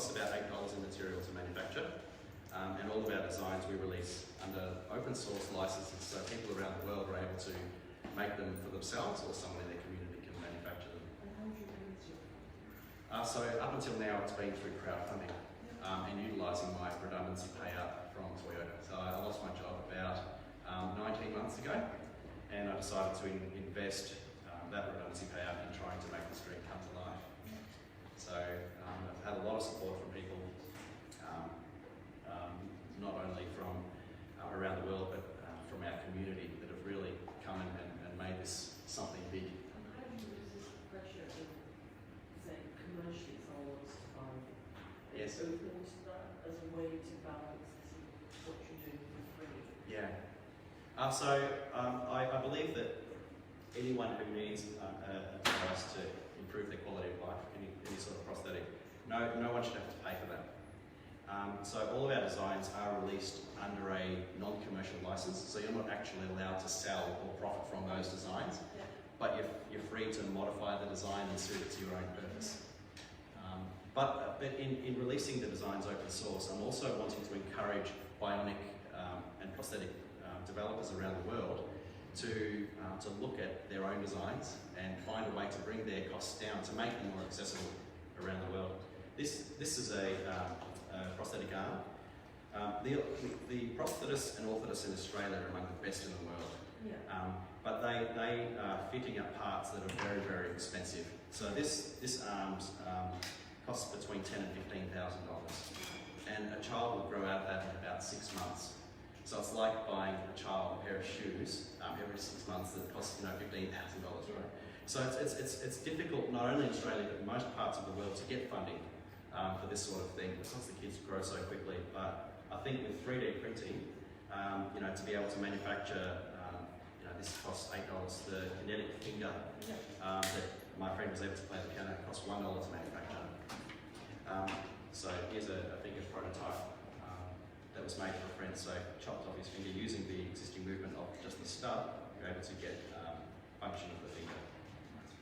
costs about $8 in material to manufacture, and all of our designs we release under open source licenses, so people around the world are able to make them for themselves or someone in their community can manufacture them. So up until now it's been through crowdfunding and utilising my redundancy payout from Toyota. So I lost my job about 19 months ago, and I decided to invest that redundancy payout in trying to make this dream come to life. So I've had a lot of support from people, not only from around the world, but from our community that have really come and made this something big. How do you resist the pressure of, say, commercially sold Yes. open to that as a way to balance what you're doing for free? Yeah. So I believe that anyone who needs a device to improve their quality of life, any sort of prosthetic, no one should have to pay for that. So all of our designs are released under a non-commercial license, so you're not actually allowed to sell or profit from those designs, but you're free to modify the design and suit it to your own purpose. But in releasing the designs open source, I'm also wanting to encourage bionic and prosthetic developers around the world to look at their own designs and find a way to bring their costs down to make them more accessible around the world. This is a prosthetic arm. The prosthetists and orthotists in Australia are among the best in the world. But they are fitting up parts that are very, very expensive. So this arm costs between $10,000 and $15,000, and a child will grow out of that in about 6 months. So it's like buying a child a pair of shoes every 6 months that costs $15,000, right? So it's difficult not only in Australia but in most parts of the world to get funding for this sort of thing because the kids grow so quickly. But I think with 3D printing, to be able to manufacture, this costs $8. The kinetic finger that my friend was able to play the piano costs $1 to manufacture. So here's a finger prototype that was made for a friend. So chopped off his finger using the existing movement of just the stud, you're able to get function of the finger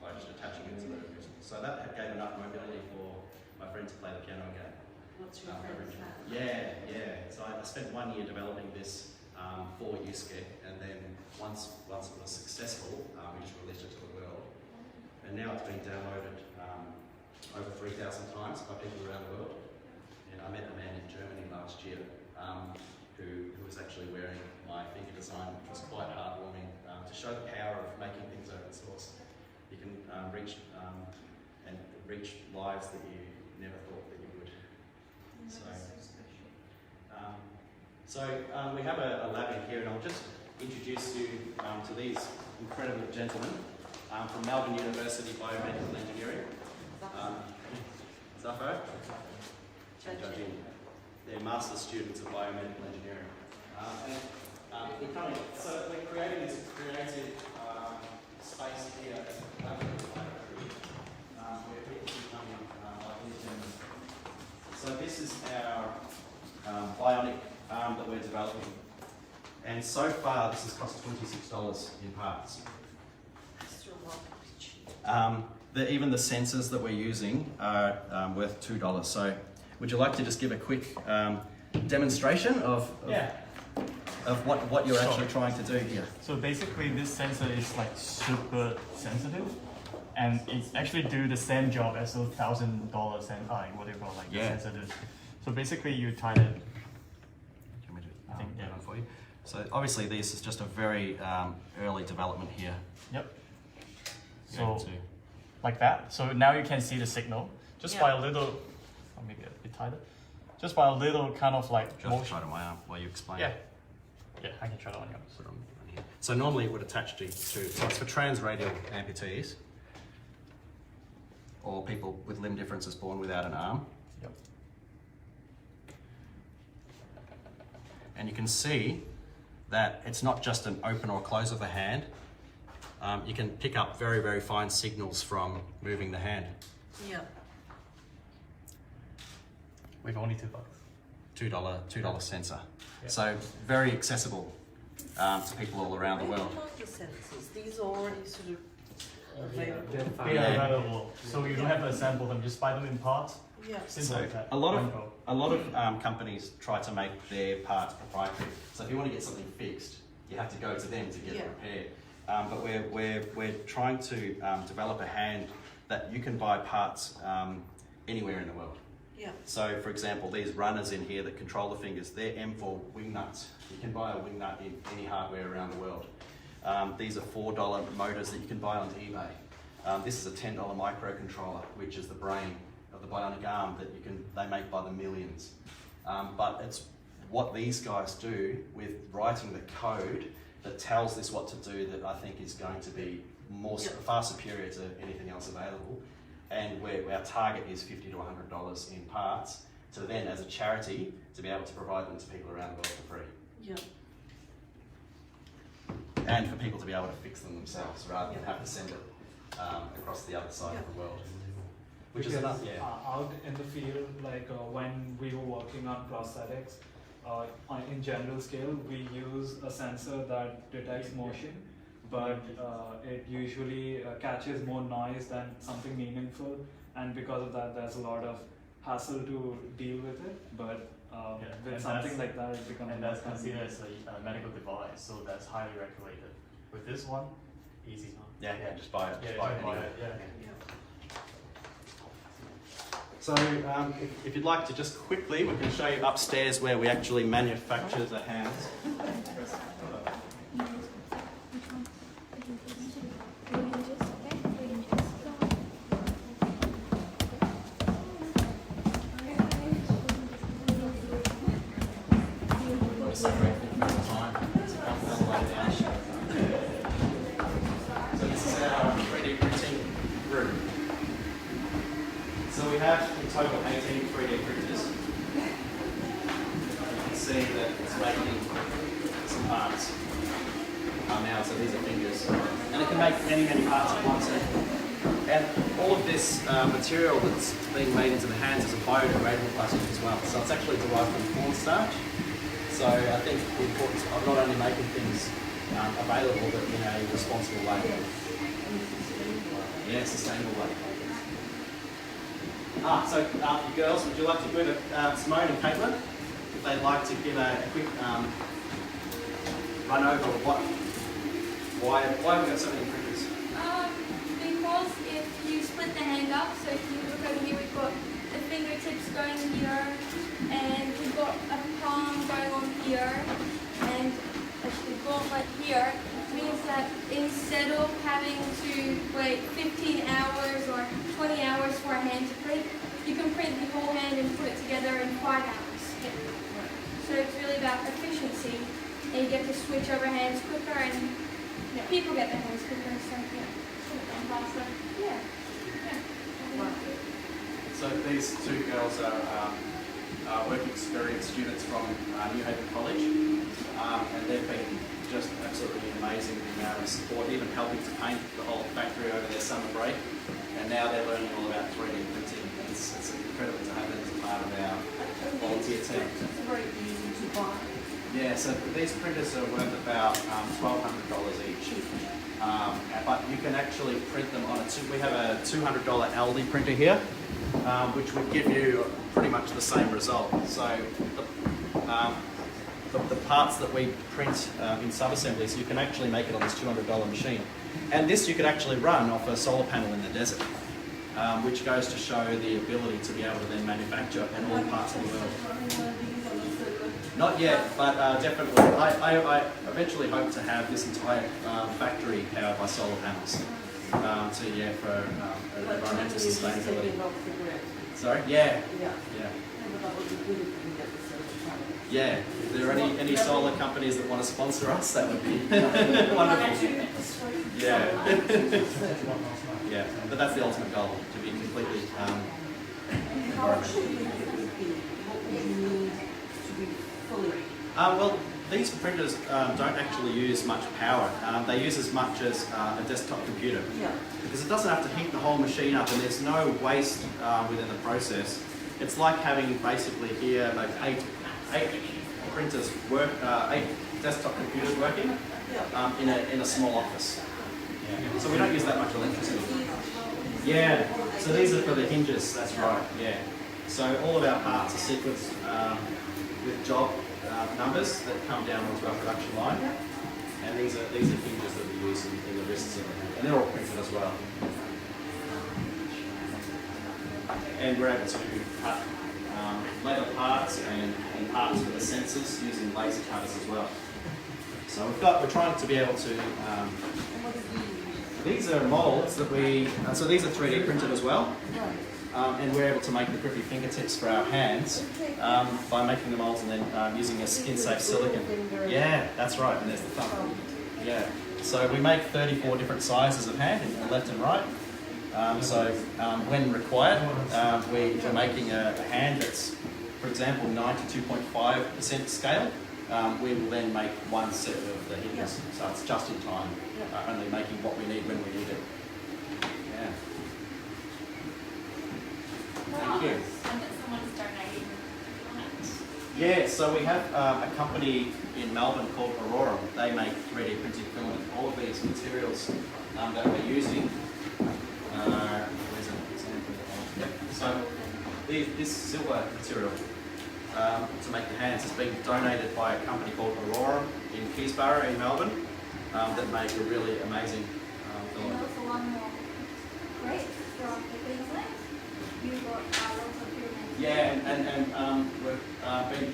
by just attaching it to the wrist. So that gave enough mobility for my friend to play the piano again. What's your friend's name? Yeah. So I spent 1 year developing this for USCEC, and then once it was successful, we just released it to the world. And now it's been downloaded over 3,000 times by people around the world. And I met a man in Germany last year who was actually wearing my finger design, which was quite heartwarming to show the power of making things open source. You can reach lives that you never thought that you would. So we have a lab in here, and I'll just introduce you to these incredible gentlemen from Melbourne University Biomedical Engineering. Zafo? Judging. They're master's students of biomedical engineering. So we're creating this creative space here at the laboratory where people can come in like these gentlemen. So this is our bionic arm that we're developing. And so far this has cost $26 in parts. Even the sensors that we're using are worth $2. So would you like to just give a quick demonstration of what you're actually trying to do here? So basically this sensor is like super sensitive, and it's actually do the same job as a $1,000 and whatever the sensor does. So basically you tie it. For you. So obviously this is just a very early development here. Yep. So like that. So now you can see the signal just by a little, or maybe a bit tighter, just by a little kind of like motion. Try it on my arm while you explain. Yeah, I can try it on yours. So normally it would attach to so it's for transradial amputees or people with limb differences born without an arm. Yep. And you can see that it's not just an open or close of the hand. You can pick up very, very fine signals from moving the hand. Yeah. With only $2. $2 sensor. Yeah. So very accessible to people all around the world. What are the sensors? These are already sort of available. They are available. So you don't have to assemble them, just buy them in parts Yeah. Simple So as that. a lot of One go. companies try to make their parts proprietary. So if you want to get something fixed, you have to go to them to get it repaired. But we're trying to develop a hand that you can buy parts anywhere in the world. Yeah. So for example, these runners in here that control the fingers, they're M4 wing nuts. You can buy a wing nut in any hardware around the world. These are $4 motors that you can buy on eBay. This is a $10 microcontroller, which is the brain of the bionic arm that they make by the millions. But it's what these guys do with writing the code that tells this what to do that I think is going to be far superior to anything else available. And our target is $50 to $100 in parts to then, as a charity, to be able to provide them to people around the world for free. Yeah. And for people to be able to fix them themselves rather than have to send it across the other side of the world. Which is enough, Out in the field, like when we were working on prosthetics, in general scale, we use a sensor that detects motion, but it usually catches more noise than something meaningful, and because of that, there's a lot of hassle to deal with it. But with something like that, it becomes and that's considered as a medical device, so that's highly regulated. With this one, easy. Yeah, just buy it. Yeah, Just buy it buy anyway. it, yeah. So if you'd like to just quickly, we can show you upstairs where we actually manufacture the hands. So this is our 3D printing room. So we have in total 18 3D printers. You can see that it's making some parts now, so these are fingers. And it can make many, many parts at once. And all of this material that's being made into the hands is a biodegradable plastic as well. So it's actually derived from cornstarch. So I think the importance of not only making things available, but in a responsible way. Yeah, sustainable way. So you girls, would you like to go to Simone and Caitlin? If they'd like to give a quick run over of why have we got so many printers? Because if you split the hand up, so if you look over here, we've got the fingertips going here, and we've got a palm going on here, and a gauntlet here. It means that instead of having to wait 15 hours or 20 hours for a hand to print, you can print the whole hand and put it together in 5 hours. So it's really about efficiency, and you get to switch over hands quicker, and people get their hands quicker, so faster. Yeah. So these two girls are work experience students from New Haven College, and they've been just absolutely amazing in the amount of support, even helping to paint the whole factory over their summer break. And now they're learning all about 3D printing. It's incredible to have them as a part of our volunteer team. It's very easy to buy. Yeah, so these printers are worth about $1,200 each. But you can actually print them on we have a $200 Aldi printer here, which would give you pretty much the same result. So the parts that we print in sub-assemblies, you can actually make it on this $200 machine. And this you could actually run off a solar panel in the desert, which goes to show the ability to be able to then manufacture in all parts of the world. Not yet, but definitely. I eventually hope to have this entire factory powered by solar panels. For environmental sustainability. Sorry? Yeah. Yeah. If there are any solar companies that want to sponsor us, that would be wonderful. Yeah. Yeah. But that's the ultimate goal, to be completely well, these printers don't actually use much power. They use as much as a desktop computer. Yeah. Because it doesn't have to heat the whole machine up, and there's no waste within the process. It's like having basically here like eight printers work, 8 desktop computers working in a small office. So we don't use that much electricity. Yeah. So these are for the hinges. That's right. Yeah. So all of our parts are sequenced with job numbers that come down onto our production line. And these are hinges that we use in the wrists and they're all printed as well. And we're able to cut leather parts and parts for the sensors using laser cutters as well. So we're trying to be able to. These are molds that so these are 3D printed as well. And we're able to make the grippy fingertips for our hands by making the molds and then using a skin-safe silicone. Yeah, that's right, and there's the thumb. Yeah, so we make 34 different sizes of hand, in left and right. When required, we're making a hand that's, for example, 92.5% scale. We will then make one set of the hinges, so it's just in time, only making what we need when we need it. Yeah. Thank you. And that someone's donating. Yeah, so we have a company in Melbourne called Aurora. They make 3D printed filament. All of these materials that we're using. Where's an example? Yep. So this silver material to make the hands has been donated by a company called Aurora in Keysborough in Melbourne that make a really amazing And filament. also one more. Great. From the Queensland. You've got lots of pyramids. Yeah, and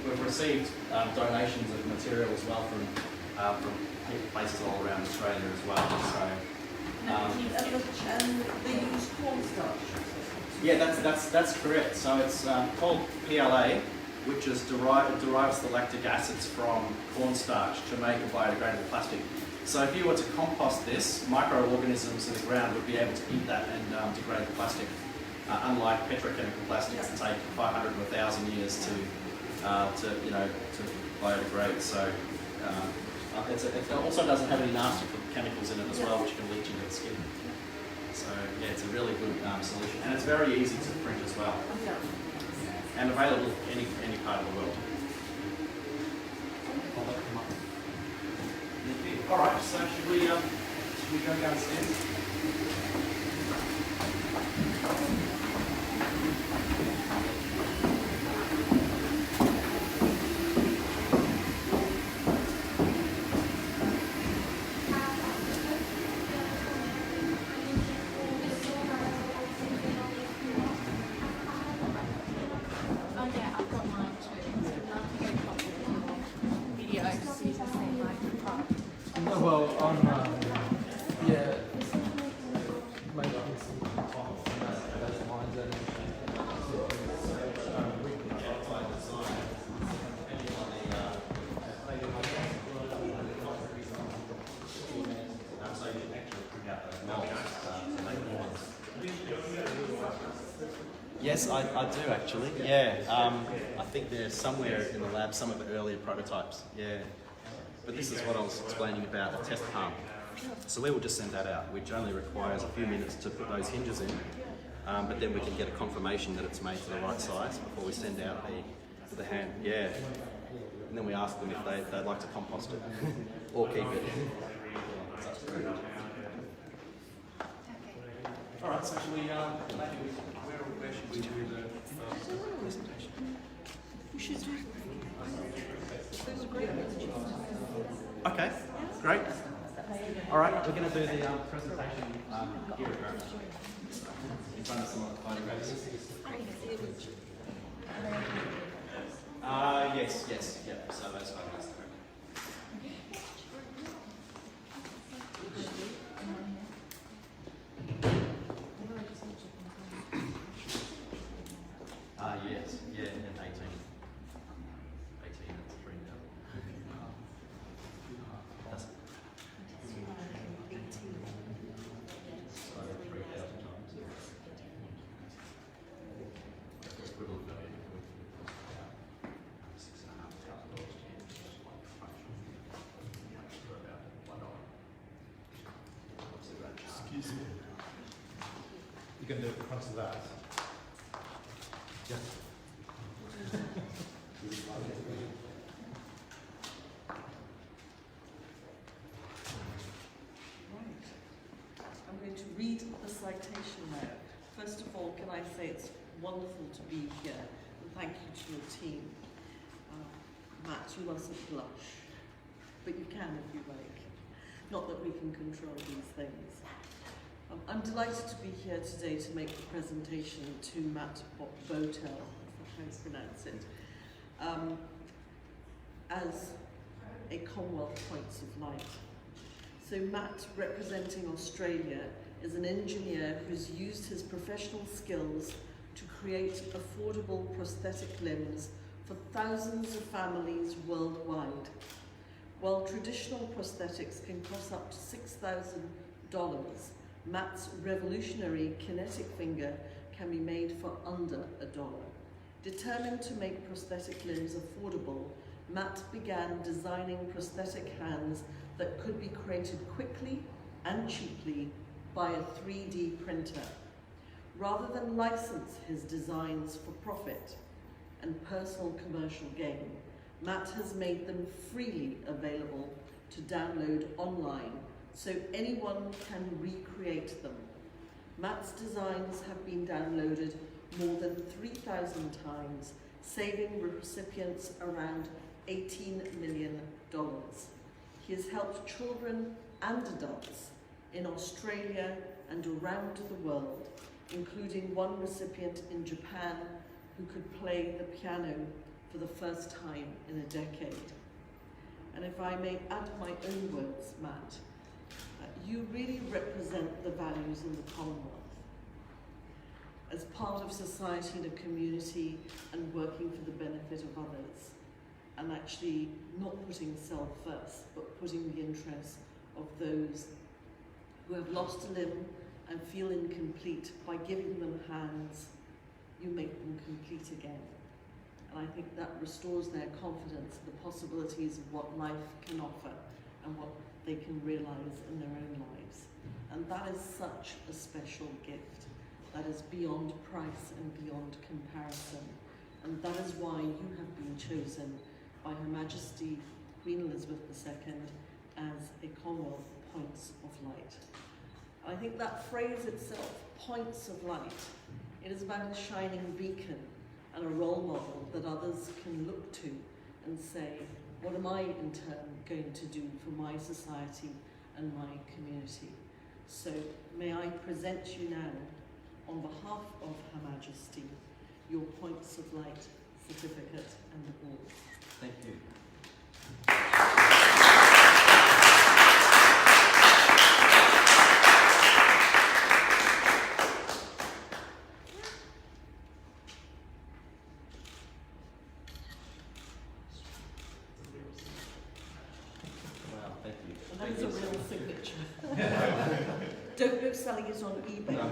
we've received donations of material as well from places all around Australia as well. So And they use cornstarch. yeah, that's correct. So it's called PLA, which derives the lactic acids from cornstarch to make a biodegradable plastic. So if you were to compost this, microorganisms in the ground would be able to eat that and degrade the plastic. Unlike petrochemical plastics that take 500 to 1,000 years to biodegrade. So it also doesn't have any nasty chemicals in it as well, which can leach into the skin. So yeah, it's a really good solution, and it's very easy to print as well, and available in any part of the world. All right, so should we go downstairs? Oh yeah, I've got mine too. I'd love to go pop the video to see the same like part. Well, on yeah, maybe Yes, I do actually. Yeah, I think they're somewhere in the lab, some of the earlier prototypes. Yeah, but this is what I was explaining about a test palm. So we will just send that out, which only requires a few minutes to put those hinges in, but then we can get a confirmation that it's made to the right size before we send out the hand. Yeah, and then we ask them if they'd like to compost it or keep it. All right, so should we, where should we do the presentation? We should do. Those are great. Okay, great. All right, we're going to do the presentation here at Grant, in front of some of the photographs. Yes, yeah. So those photos. Yes, yeah, and 18. 18 and 3 now. That's so 3,000 times. Equivalent value would cost about $6,500 to use, like function. For about $1. Excuse me. You can do it in front of that. Yeah. I'm going to read the citation now. First of all, can I say it's wonderful to be here, and thank you to your team. Matt, you mustn't blush, but you can if you like. Not that we can control these things. I'm delighted to be here today to make the presentation to Matt Bowtell, if that's how you pronounce it, as a Commonwealth Points of Light. So Matt, representing Australia, is an engineer who's used his professional skills to create affordable prosthetic limbs for thousands of families worldwide. While traditional prosthetics can cost up to $6,000, Matt's revolutionary kinetic finger can be made for under $1. Determined to make prosthetic limbs affordable, Matt began designing prosthetic hands that could be created quickly and cheaply by a 3D printer. Rather than license his designs for profit and personal commercial gain, Matt has made them freely available to download online so anyone can recreate them. Matt's designs have been downloaded more than 3,000 times, saving recipients around $18 million. He has helped children and adults in Australia and around the world, including one recipient in Japan who could play the piano for the first time in a decade. And if I may add my own words, Matt, you really represent the values in the Commonwealth. As part of society and a community and working for the benefit of others, and actually not putting self first, but putting the interests of those who have lost a limb and feel incomplete. By giving them hands, you make them complete again. And I think that restores their confidence in the possibilities of what life can offer and what they can realize in their own lives. And that is such a special gift that is beyond price and beyond comparison. And that is why you have been chosen by Her Majesty Queen Elizabeth II as a Commonwealth Points of Light. I think that phrase itself, Points of Light, it is about a shining beacon and a role model that others can look to and say, what am I in turn going to do for my society and my community? So may I present you now, on behalf of Her Majesty, your Points of Light certificate and award. Thank you. Wow, thank you. And that is a real signature. Don't go selling it on eBay. No.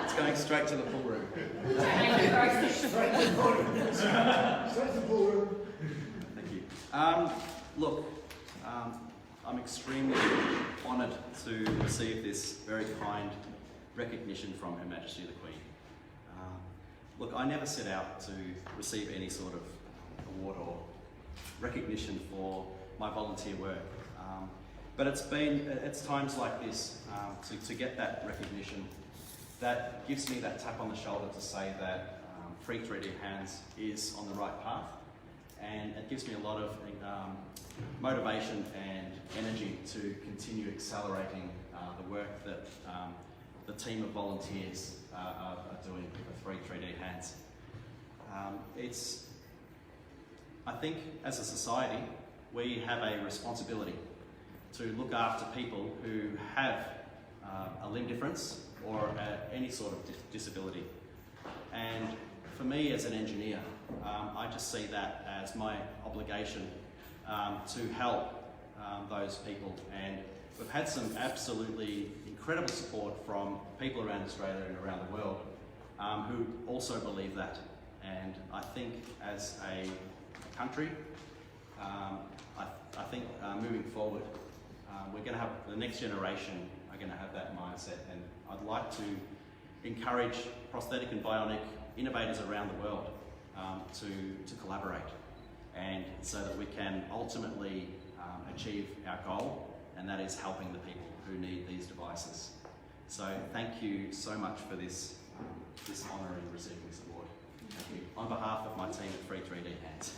It's going straight to the pool room. Thank you. Look, I'm extremely honoured to receive this very kind recognition from Her Majesty the Queen. Look, I never set out to receive any sort of award or recognition for my volunteer work. But it's times like this to get that recognition that gives me that tap on the shoulder to say that Free 3D Hands is on the right path, and it gives me a lot of motivation and energy to continue accelerating the work that the team of volunteers are doing for Free 3D Hands. I think as a society we have a responsibility to look after people who have a limb difference or any sort of disability. And for me as an engineer, I just see that as my obligation to help those people. And we've had some absolutely incredible support from people around Australia and around the world who also believe that. And I think as a country, I think moving forward, we're going to have, the next generation are going to have that mindset, and I'd like to encourage prosthetic and bionic innovators around the world to collaborate, and so that we can ultimately achieve our goal, and that is helping the people who need these devices. So thank you so much for this this honour in receiving this award. Thank you. On behalf of my team at Free 3D Hands.